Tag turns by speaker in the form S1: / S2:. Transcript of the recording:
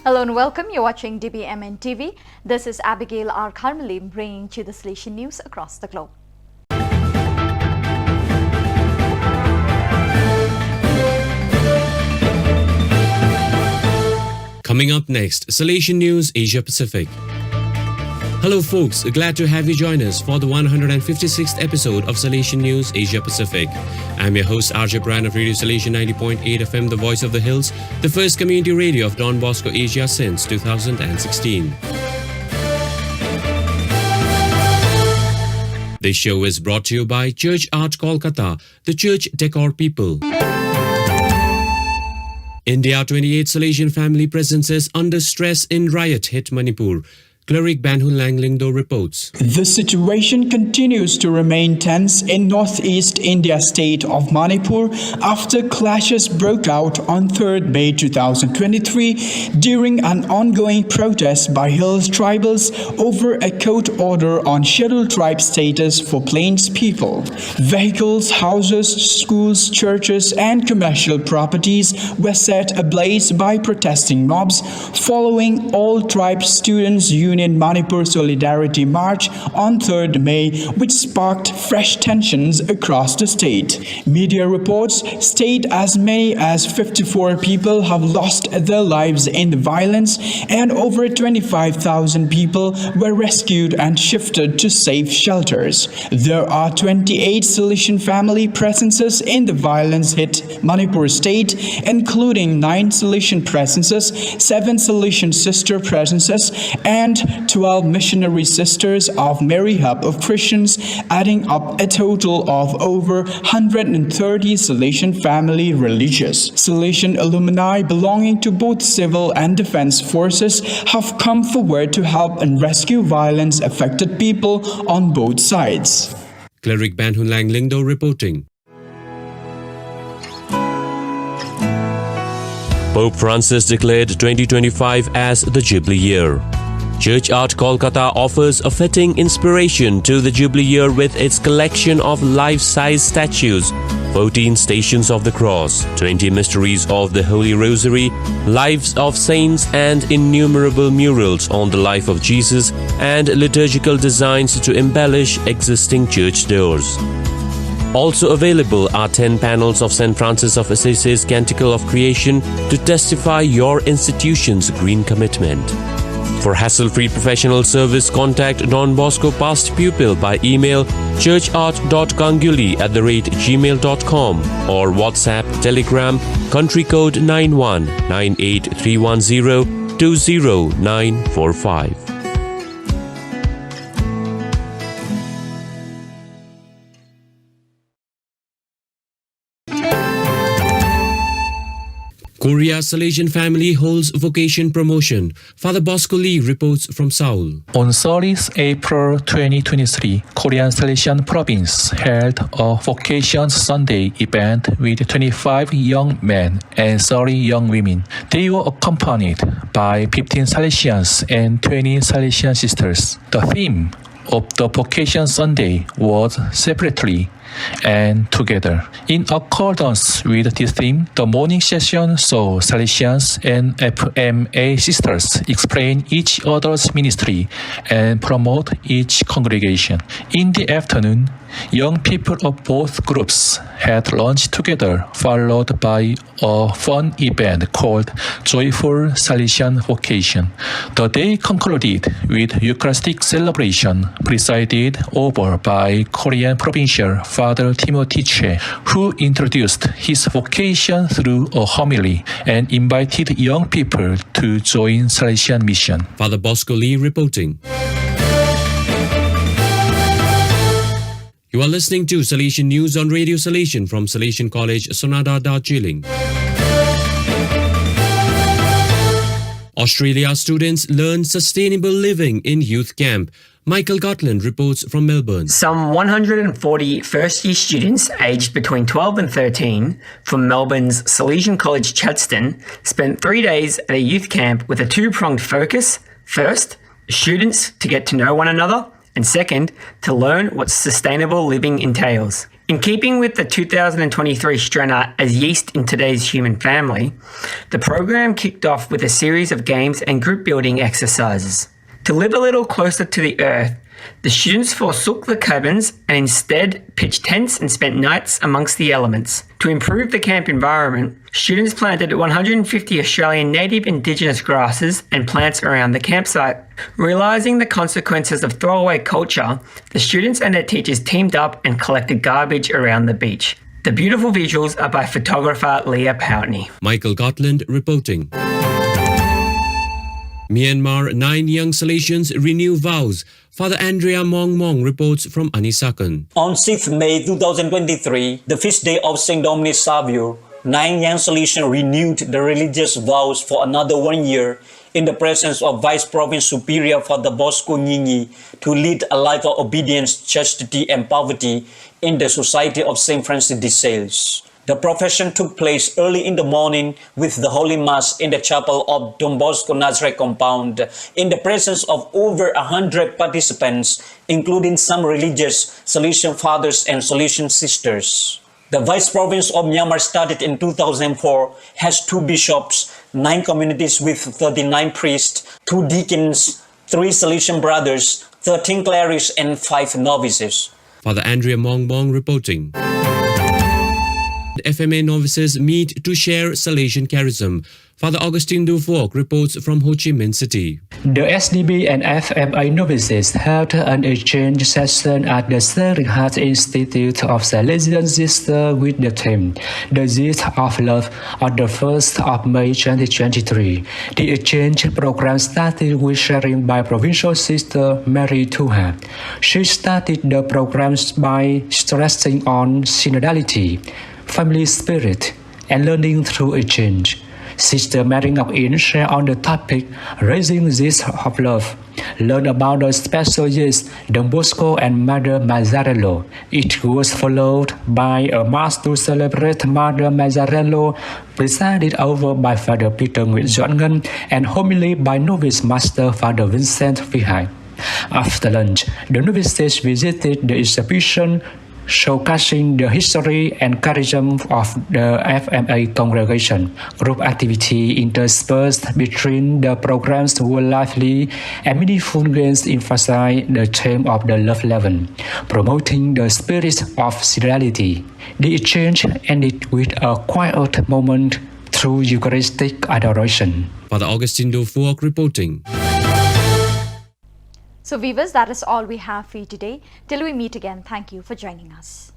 S1: Hello and welcome. You're watching dbmnTv. This is Abigail R. Carmeli bringing you the Salesian news across the globe.
S2: Coming up next, Salesian News Asia Pacific. Hello folks, glad to have you join us for the 156th episode of Salesian News Asia Pacific. I'm your host RJ Brand of Radio Salesian 90.8 FM, the voice of the hills, the first community radio of Don Bosco Asia since 2016. This show is brought to you by Church Art Kolkata, the church decor people. India 28 Salesian family presences under stress in riot hit Manipur. Cleric Banhul Langlingdo reports.
S3: The situation continues to remain tense in northeast India state of Manipur after clashes broke out on 3rd May 2023 during an ongoing protest by Hills tribals over a court order on scheduled tribe status for Plains people. Vehicles, houses, schools, churches and commercial properties were set ablaze by protesting mobs following All Tribe Students Union Manipur Solidarity March on 3rd May, which sparked fresh tensions across the state. Media reports state as many as 54 people have lost their lives in the violence and over 25,000 people were rescued and shifted to safe shelters. There are 28 Salesian family presences in the violence-hit Manipur state, including 9 Salesian presences, 7 Salesian sister presences, and 12 missionary sisters of Mary Hub of Christians, adding up a total of over 130 Salesian family religious. Salesian alumni belonging to both civil and defense forces have come forward to help and rescue violence-affected people on both sides.
S2: Cleric Banhul Langlingdo reporting. Pope Francis declared 2025 as the Jubilee Year. Church Art Kolkata offers a fitting inspiration to the Jubilee Year with its collection of life-size statues, 14 Stations of the Cross, 20 Mysteries of the Holy Rosary, Lives of Saints and innumerable murals on the life of Jesus and liturgical designs to embellish existing church doors. Also available are 10 panels of St. Francis of Assisi's Canticle of Creation to testify your institution's green commitment. For hassle-free professional service, contact Don Bosco past pupil by email churchart.ganguli@gmail.com or WhatsApp, Telegram, country code 919831020945. Korea Salesian family holds vocation promotion. Father Bosco Lee reports from Seoul.
S4: On 30th April 2023, Korean Salesian province held a Vocation Sunday event with 25 young men and 30 young women. They were accompanied by 15 Salesians and 20 Salesian sisters. The theme of the Vocation Sunday was separately and together. In accordance with this theme, the morning session saw Salesians and FMA sisters explain each other's ministry and promote each congregation. In the afternoon, young people of both groups had lunch together, followed by a fun event called Joyful Salesian Vocation. The day concluded with Eucharistic celebration presided over by Korean Provincial Father Timothy Che, who introduced his vocation through a homily and invited young people to join Salesian mission.
S2: Father Bosco Lee reporting. You are listening to Salesian News on Radio Salesian from Salesian College, Sonada, Darjeeling. Australia students learn sustainable living in youth camp. Michael Gotland reports from Melbourne.
S5: Some 140 first-year students aged between 12 and 13 from Melbourne's Salesian College, Chadstone, spent 3 days at a youth camp with a two-pronged focus. First, students to get to know one another, and second, to learn what sustainable living entails. In keeping with the 2023 strata as yeast in today's human family, the program kicked off with a series of games and group building exercises. To live a little closer to the earth, the students forsook the cabins and instead pitched tents and spent nights amongst the elements. To improve the camp environment, students planted 150 Australian native indigenous grasses and plants around the campsite. Realising the consequences of throwaway culture, the students and their teachers teamed up and collected garbage around the beach. The beautiful visuals are by photographer Leah Poutney.
S2: Michael Gotland reporting. Myanmar, 9 young Salesians renew vows. Father Andrea Mong Mong reports from Anisakan.
S6: On 6th May 2023, the feast day of Saint Dominic Saviour, 9 young Salesians renewed the religious vows for another 1 year in the presence of Vice Province Superior Father Bosco Nyingi to lead a life of obedience, chastity and poverty in the Society of Saint Francis de Sales. The profession took place early in the morning with the Holy Mass in the chapel of Don Bosco Nazareth compound in the presence of over 100 participants, including some religious Salesian fathers and Salesian sisters. The Vice Province of Myanmar, started in 2004, has 2 bishops, 9 communities with 39 priests, 2 deacons, 3 Salesian brothers, 13 clerics and 5 novices.
S2: Father Andrea Mong Mong reporting. The FMA novices meet to share Salesian charism. Father Augustine Dufault reports from Ho Chi Minh City.
S4: The SDB and FMA novices held an exchange session at the Sacred Heart Institute of Salesian Sisters with the theme, The Gift of Love, on the 1st of May 2023. The exchange program started with sharing by Provincial Sister Mary Tuha. She started the program by stressing on synodality, family spirit, and learning through exchange. Sister Mary Ngọc In shared on the topic Raising Gifts of Love. Learn about the special years Don Bosco and Mother Mazzarello. It was followed by a mass to celebrate Mother Mazzarello, presided over by Father Peter Nguyễn Doãn Ngân, and homily by Novice Master Father Vincent Vihai. After lunch, the novices visited the exhibition showcasing the history and charism of the FMA congregation. Group activity interspersed between the programs were lively and meaningful games emphasize the theme of the love leaven, promoting the spirit of solidarity. The exchange ended with a quiet moment through Eucharistic adoration.
S2: Father Augustine Dufault reporting.
S1: So viewers, that is all we have for you today. Till we meet again, thank you for joining us.